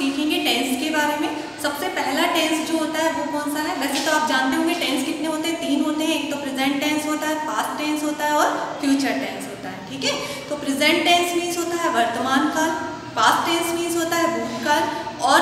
सीखेंगे टेंस के बारे में। सबसे पहला टेंस जो होता है वो कौन सा है? वैसे तो आप जानते होंगे टेंस कितने होते हैं, 3 होते हैं। एक तो प्रेजेंट टेंस होता है, पास्ट टेंस होता है और फ्यूचर टेंस होता है। ठीक है, तो प्रेजेंट टेंस मीन्स होता है वर्तमान काल, पास्ट टेंस मीन्स होता है भूतकाल, और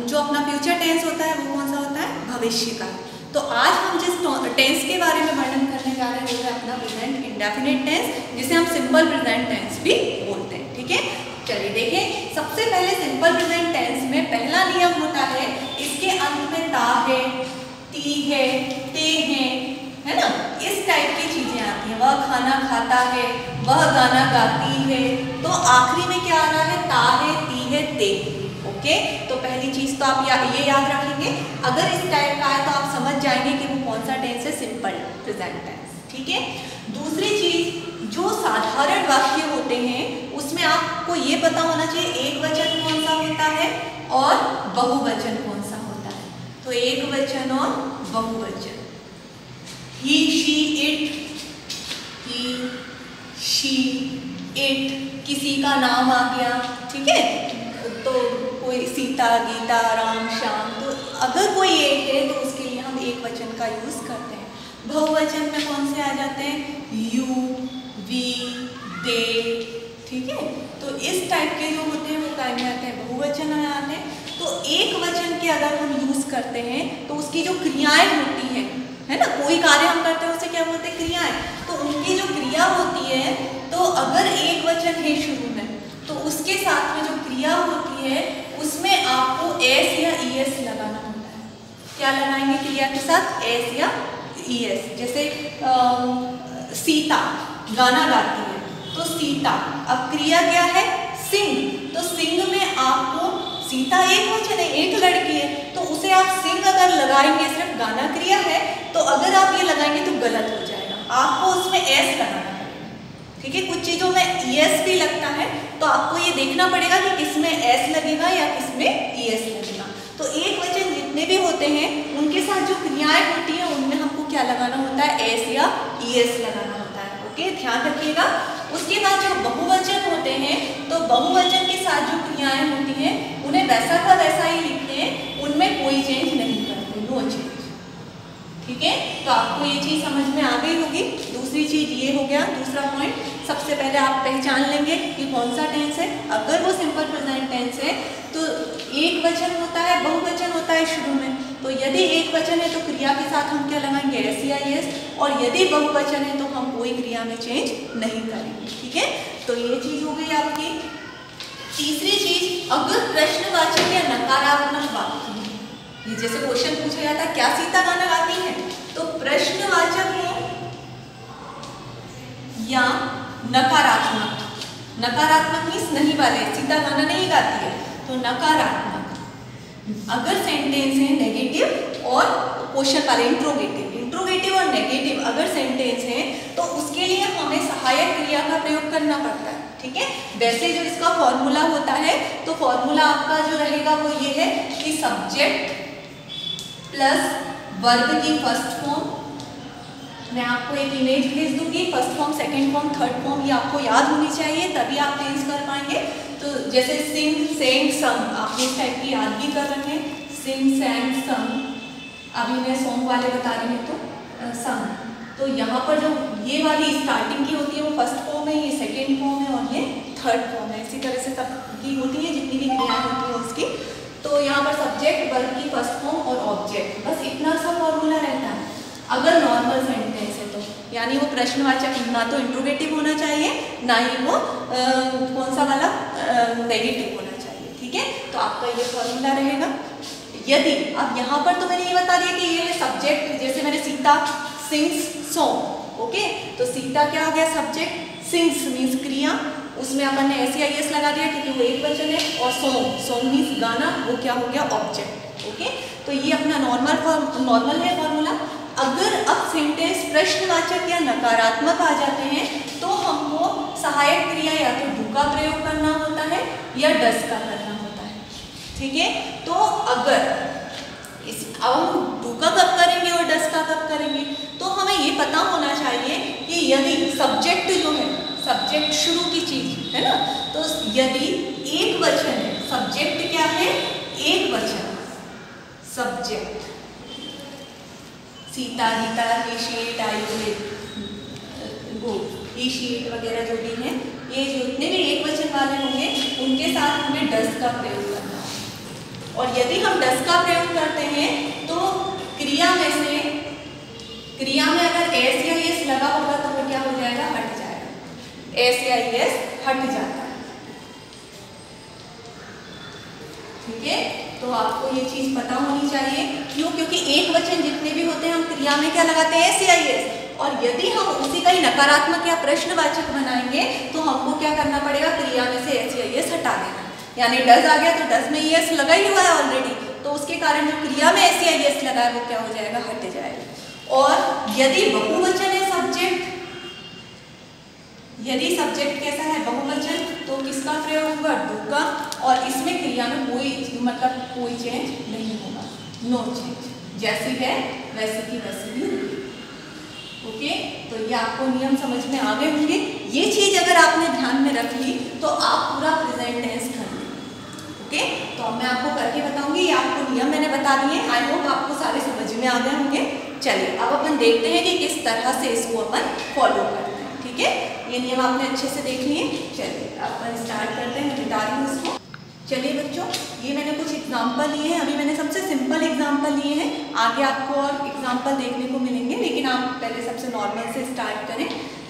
जो अपना फ्यूचर टेंस होता है वो कौन सा होता है? भविष्य काल। तो आज हम जिस टेंस के बारे में वर्णन करने जा रहे हैं वो है अपना प्रेजेंट इंडेफिनिट टेंस, जिसे हम सिंपल प्रेजेंट टेंस भी बोलते हैं। ठीक है, चलिए देखें। सबसे पहले सिंपल प्रेजेंट टेंस में पहला नियम होता है, इसके अंत में ता है, ती है, ते है ना, इस टाइप की चीजें आती हैं। वह खाना खाता है, वह गाना गाती है, तो आखिरी में क्या आ रहा है? ता है, ती है, ते। ओके, तो पहली चीज तो आप ये याद रखेंगे। अगर इस टाइप का है तो आप समझ जाएंगे कि वो कौन सा टेंस है, सिंपल प्रेजेंट टेंस। ठीक है, दूसरी चीज, जो साधारण वाक्य होते हैं उसमें आपको ये पता होना चाहिए एक वचन कौन सा होता है और बहुवचन कौन सा होता है। तो एक वचन और बहुवचन, he, she, it, he, she, it, किसी का नाम आ गया। ठीक है, तो कोई सीता, गीता, राम, श्याम, तो अगर कोई एक है तो उसके लिए हम एक वचन का यूज करते हैं। बहुवचन में कौन से आ जाते हैं? यू, वी, दे। ठीक है, तो इस टाइप के जो होते हैं वो क्या में आते हैं? बहुवचन में आते हैं। तो एक वचन के अगर हम यूज करते हैं तो उसकी जो क्रियाएं होती हैं, है ना, कोई कार्य हम करते हैं उसे क्या बोलते हैं? क्रियाएं। तो उनकी जो क्रिया होती है, तो अगर एक वचन है शुरू में तो उसके साथ में जो क्रिया होती है उसमें आपको एस या ईएस लगाना होता है। क्या लगाएंगे क्रिया के साथ? एस या ईएस। जैसे सीता गाना गाती है तो सीता, अब क्रिया क्या है? सिंग, तो सिंग में आपको, सीता एक वचन है, एक लड़की है, तो उसे आप सिंग अगर लगाएंगे, सिर्फ गाना क्रिया है, तो अगर आप ये लगाएंगे तो गलत हो जाएगा, आपको उसमें एस लगाना पड़ेगा। ठीक है, कुछ चीजों में ईएस भी लगता है, तो आपको ये देखना पड़ेगा कि किसमें एस लगेगा या किसमें ईएस लगेगा। तो एक वचन जितने भी होते हैं उनके साथ जो क्रियाएं होती हैं उनमें हमको क्या लगाना होता है? एस या ईएस लगाना होता है। ओके, ध्यान रखिएगा। उसके बाद जो बहुवचन होते हैं, तो बहुवचन के साथ जो क्रियाएं होती हैं उन्हें वैसा का वैसा ही लिखते हैं, उनमें कोई चेंज नहीं करते, नो चेंज। ठीक है, तो आपको ये चीज समझ में आ गई होगी। दूसरी चीज ये हो गया, दूसरा पॉइंट, सबसे पहले आप पहचान लेंगे कि कौन सा टेंस है। अगर वो सिंपल प्रेजेंट टेंस है तो एक वचन होता है, बहुवचन होता है शुरू में। तो यदि एक वचन है तो क्रिया के साथ हम क्या लगाएंगे? एस या एस, और यदि बहुवचन है तो हम कोई क्रिया में चेंज नहीं करेंगे। ठीक है, तो ये चीज हो गई आपकी। तीसरी चीज, अगर प्रश्नवाचक या नकारात्मक वाक्य, ये जैसे क्वेश्चन पूछा जाता है क्या सीता गाना गाती है, तो प्रश्नवाचक हो या नकारात्मक, नकारात्मक मीन्स नहीं वाले, सीता गाना नहीं गाती है, तो नकारात्मक। अगर सेंटेंस है नेगेटिव और क्वेश्चन वाले, इंट्रोगेटिव और नेगेटिव अगर सेंटेंस है तो उसके लिए हमें सहायक क्रिया का प्रयोग करना पड़ता है। ठीक है, वैसे जो इसका फॉर्मूला होता है, तो फॉर्मूला आपका जो रहेगा वो ये है कि सब्जेक्ट प्लस वर्ब की फर्स्ट फॉर्म, मैं आपको एक इमेज भेज दूंगी, first form, second form, third form, ये आपको याद होनी चाहिए, तभी आप टेंस कर पाएंगे। तो जैसे सिंग, सेंग, संग, आपने इस टाइप की याद भी कर रखे हैं, सिंग, सेंग, संग। अभी मैं सॉन्ग वाले बता रही हूँ तो संग। तो यहाँ पर जो ये वाली स्टार्टिंग की होती है वो फर्स्ट फॉर्म है, ये सेकेंड फॉर्म है और ये थर्ड फॉर्म है। इसी तरह से सबकी होती है, जितनी भी क्रियाएं होती है उसकी। तो यहाँ पर सब्जेक्ट, वर्ब की फर्स्ट फॉर्म और ऑब्जेक्ट, बस इतना सा फॉर्मूला रहता है। अगर नॉर्मल सेंटेंस है तो यानी वो प्रश्नवाचक ना तो इंट्रोगेटिव होना चाहिए, ना ही वो कौन सा वाला नेगेटिव होना चाहिए। ठीक है, तो आपका ये फॉर्मूला रहेगा। यदि अब यहाँ पर तो मैंने ये बता दिया कि ये है सब्जेक्ट, जैसे मैंने सीता सिंग्स सॉन्ग, ओके, तो सीता क्या हो गया? सब्जेक्ट, सिंग्स मीन्स क्रिया, उसमें अपन ने एस या एस लगा दिया क्योंकि वो एक वचन है, और सॉन्ग, सॉन्ग मीन्स गाना, वो क्या हो गया? ऑब्जेक्ट। ओके, तो ये अपना नॉर्मल है फॉर्मूला। अगर अब सेंटेंस प्रश्नवाचक या नकारात्मक आ जाते हैं तो हमको सहायक क्रिया या तो डू का प्रयोग करना होता है या डस का करना होता है। ठीक है, तो अगर अब हम डू का कब करेंगे और डस का कब करेंगे, तो हमें ये पता होना चाहिए कि यदि सब्जेक्ट जो है, सब्जेक्ट शुरू की चीज है ना, तो यदि एक वचन है, सब्जेक्ट क्या है? Subject, Sita, Geeta, he, she, it, I, you, go, he, she, it वगैरह जो भी हैं, ये जितने भी एक वचन वाले होंगे उनके साथ हमें डस का प्रयोग करना है। और यदि हम डस का प्रयोग करते हैं तो क्रिया में अगर एस या एस लगा होगा तो वो क्या हो जाएगा, हट जाएगा। एस या एस हट जाता है, ठीक है। तो आपको ये चीज पता होनी चाहिए। क्यों? क्योंकि एक वचन जितने भी होते हैं हम क्रिया में क्या लगाते हैं, एस या एस। और यदि हम उसी का ही नकारात्मक या प्रश्नवाचक बनाएंगे तो हमको क्या करना पड़ेगा, क्रिया में से एस या एस हटा देना। यानी डज आ गया तो डज में एस लगा ही हुआ है ऑलरेडी, तो उसके कारण जो क्रिया में एस या एस लगा है वो क्या हो जाएगा, हट जाएगा। और यदि बहुवचन है सब्जेक्ट, यदि सब्जेक्ट कैसा है, बहुवचन, तो किसका प्रयोग होगा, डू का। और इसमें क्रिया में कोई चेंज नहीं होगा, नो चेंज, जैसी है वैसे की वैसे ही होगी। ओके, तो ये आपको नियम समझ में आ गए होंगे। ये चीज अगर आपने ध्यान में रख ली तो आप पूरा प्रेजेंट टेंस कर लेंगे। ओके, तो अब मैं आपको करके बताऊंगी। ये आपको नियम मैंने बता दिए, आई होप आपको सारे समझ में आ गए होंगे। चलिए अब अपन देखते हैं कि किस तरह से इसको अपन फॉलो करते हैं। ठीक है, ये नियम आपने अच्छे से देख लिए। चलिए अपन स्टार्ट करते हैं, मैं बता रही हूँ इसको। चलिए बच्चों, ये मैंने कुछ एग्जाम्पल लिए हैं। अभी मैंने सबसे सिंपल एग्जाम्पल लिए हैं, आगे आपको और एग्जाम्पल देखने को मिलेंगे, लेकिन आप पहले सबसे नॉर्मल से स्टार्ट करें।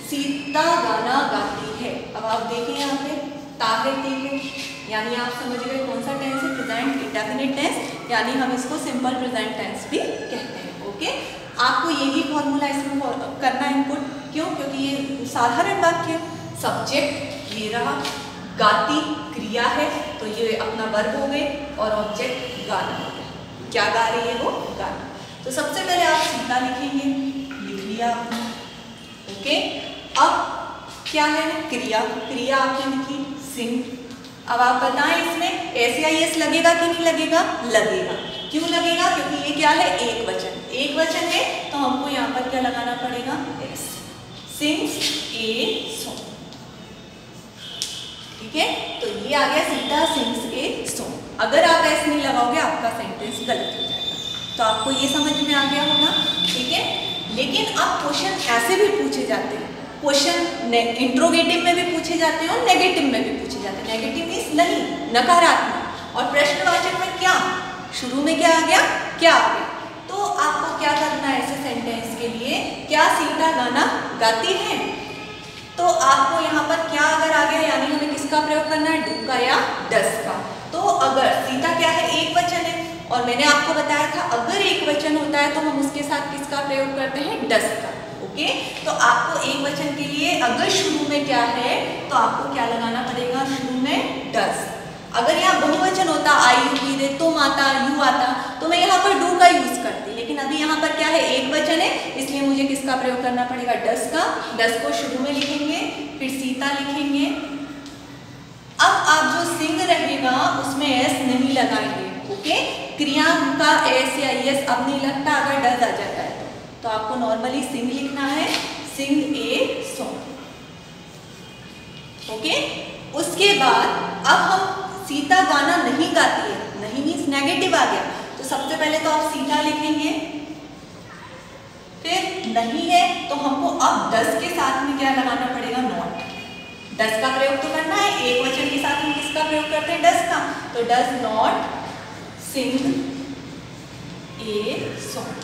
सीता गाना गाती है। अब आप देखिए यहाँ पे ताकती है, यानी आप समझ गए कौन सा टेंस है, प्रेजेंट इंडेफिनिट टेंस, यानी हम इसको सिंपल प्रेजेंट टेंस भी कहते हैं। ओके, आपको यही फॉर्मूला इसमें करना है इनपुट। क्यों? क्योंकि ये साधारण वाक्य, सब्जेक्ट ये रहा, गाती क्रिया है तो ये अपना वर्ब हो गए, और ऑब्जेक्ट गाना हो गया। क्या गा रही है वो, गाना। तो सबसे पहले आप सीता लिखेंगे, लिख लिया आपने। ओके, अब क्या है, क्रिया, क्रिया आपने लिखी, सिंग। अब आप बताएं इसमें एस या एस लगेगा कि नहीं लगेगा, लगेगा। क्यों लगेगा? क्योंकि ये क्या है, एक वचन, एक वचन है तो हमको यहाँ पर क्या लगाना पड़ेगा, एस। Sings a song. ठीक है, तो ये आ गया सीता सिंग्स ए सॉन्ग। अगर आप ऐसे नहीं लगाओगे आपका सेंटेंस गलत हो जाएगा। तो आपको ये समझ में आ गया होगा। ठीक है, लेकिन अब क्वेश्चन ऐसे भी पूछे जाते हैं, क्वेश्चन इंट्रोगेटिव में भी पूछे जाते हैं और नेगेटिव में भी पूछे जाते हैं। नेगेटिव मीन्स नहीं, नकारात्मक, और प्रश्नवाचक में क्या, शुरू में क्या आ गया, क्या आ गया। तो आपको क्या करना है ऐसे सेंटेंस के लिए, क्या सीता गाना गाती है, तो आपको यहाँ पर क्या अगर आ गया, यानी हमें किसका प्रयोग करना है, डू का या डस का। तो अगर सीता क्या है, एक वचन है, और मैंने आपको बताया था अगर एक वचन होता है तो हम उसके साथ किसका प्रयोग करते हैं, डस का। ओके, तो आपको एक वचन के लिए अगर शुरू में क्या है तो आपको क्या लगाना पड़ेगा, शुरू में डस। अगर यहाँ बहुवचन होता, आई यू बी दे, तुम आता, यू आता, तो मैं यहाँ पर डू का यूज करती, लेकिन अभी यहाँ पर क्या है, एक वचन है, इसलिए मुझे किसका प्रयोग करना पड़ेगा, डस का। डस को शुरू में लिखेंगे, फिर सीता लिखेंगे। अब आप जो सिंग रहेगा उसमें एस नहीं लगाएंगे। ओके, क्रिया का एस या एस अब नहीं लगता अगर डस आ जाता है तो आपको नॉर्मली सिंग लिखना है, सिंग ए सॉन्ग। ओके, उसके बाद अब हम सीता गाना नहीं गाती है, नहीं मीन्स नेगेटिव आ गया, तो सबसे पहले तो आप सीता लिखेंगे, फिर नहीं है तो हमको अब डस के साथ में क्या लगाना पड़ेगा, नॉट। डस का प्रयोग तो करना है, एक वचन के साथ हम किसका प्रयोग करते हैं, डस का। तो does not sing a song.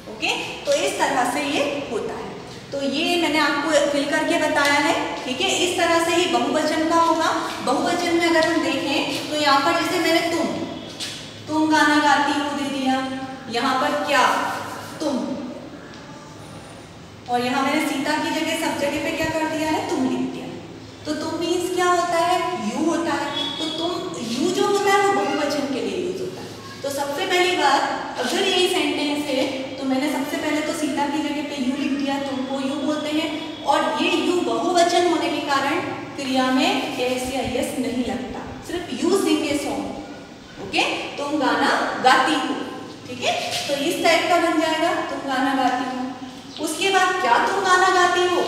Okay, तो इस तरह से ये होता है। तो ये मैंने आपको फिल करके बताया है। ठीक है, इस तरह से ही बहुवचन का होगा। बहुवचन में अगर हम देखें तो यहाँ पर जैसे मैंने तुम गाना गाती हो दे दिया, यहाँ पर क्या, तुम, और यहाँ मैंने सीता की जगह सब जगह पे क्या कर दिया है, तुम लिख दिया। तो तुम मीन्स क्या होता है, यू होता है। तो तुम, यू जो होता है वो बहुवचन के लिए यूज होता है। तो सबसे पहली बात, अगर यही सेंटेंस है तो मैंने सबसे पहले तो सीता की जगह पे यू लिख दिया, तुमको यू बोलते हैं, और ये यू बहुवचन होने के कारण क्रिया में एस या एस नहीं लगता, सिर्फ you sing a song. Okay, तुम गाना गाती हो। ठीक है, तो इस टाइप का बन जाएगा, तुम गाना गाती हो। उसके बाद क्या तुम गाना गाती हो,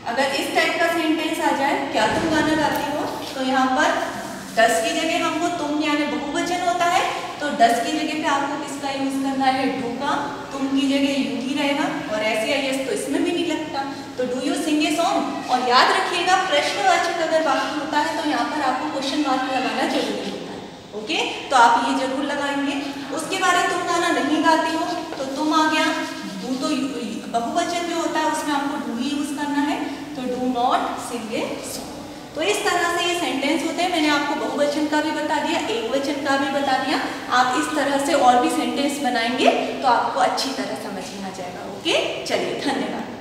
अगर इस टाइप का सेंटेंस आ जाए, क्या तुम गाना गाती हो, तो यहाँ पर डस की जगह हमको तुम यानी बहुवचन होता है, तो डस की जगह पे आपको किसका यूज करना है, डू का, तुम की जगह यू ही रहेगा, और ऐसे आई तो इसमें भी नहीं लगता, तो do you sing a song. और याद रखिएगा प्रश्नवाचक अगर वाक्य होता है तो यहाँ पर आपको क्वेश्चन मार्क लगाना जरूरी होता है, ओके, तो आप ये जरूर लगाएंगे। उसके बाद तुम गाना नहीं गाती हो तो तुम आ गया, डू तो बहुवचन जो होता है उसमें आपको डू ही यूज करना है, तो do not sing a song. तो इस तरह से ये सेंटेंस होते हैं। मैंने आपको बहुवचन का भी बता दिया, एक वचन का भी बता दिया। आप इस तरह से और भी सेंटेंस बनाएंगे तो आपको अच्छी तरह समझ में आ जाएगा, ओके। चलिए, धन्यवाद।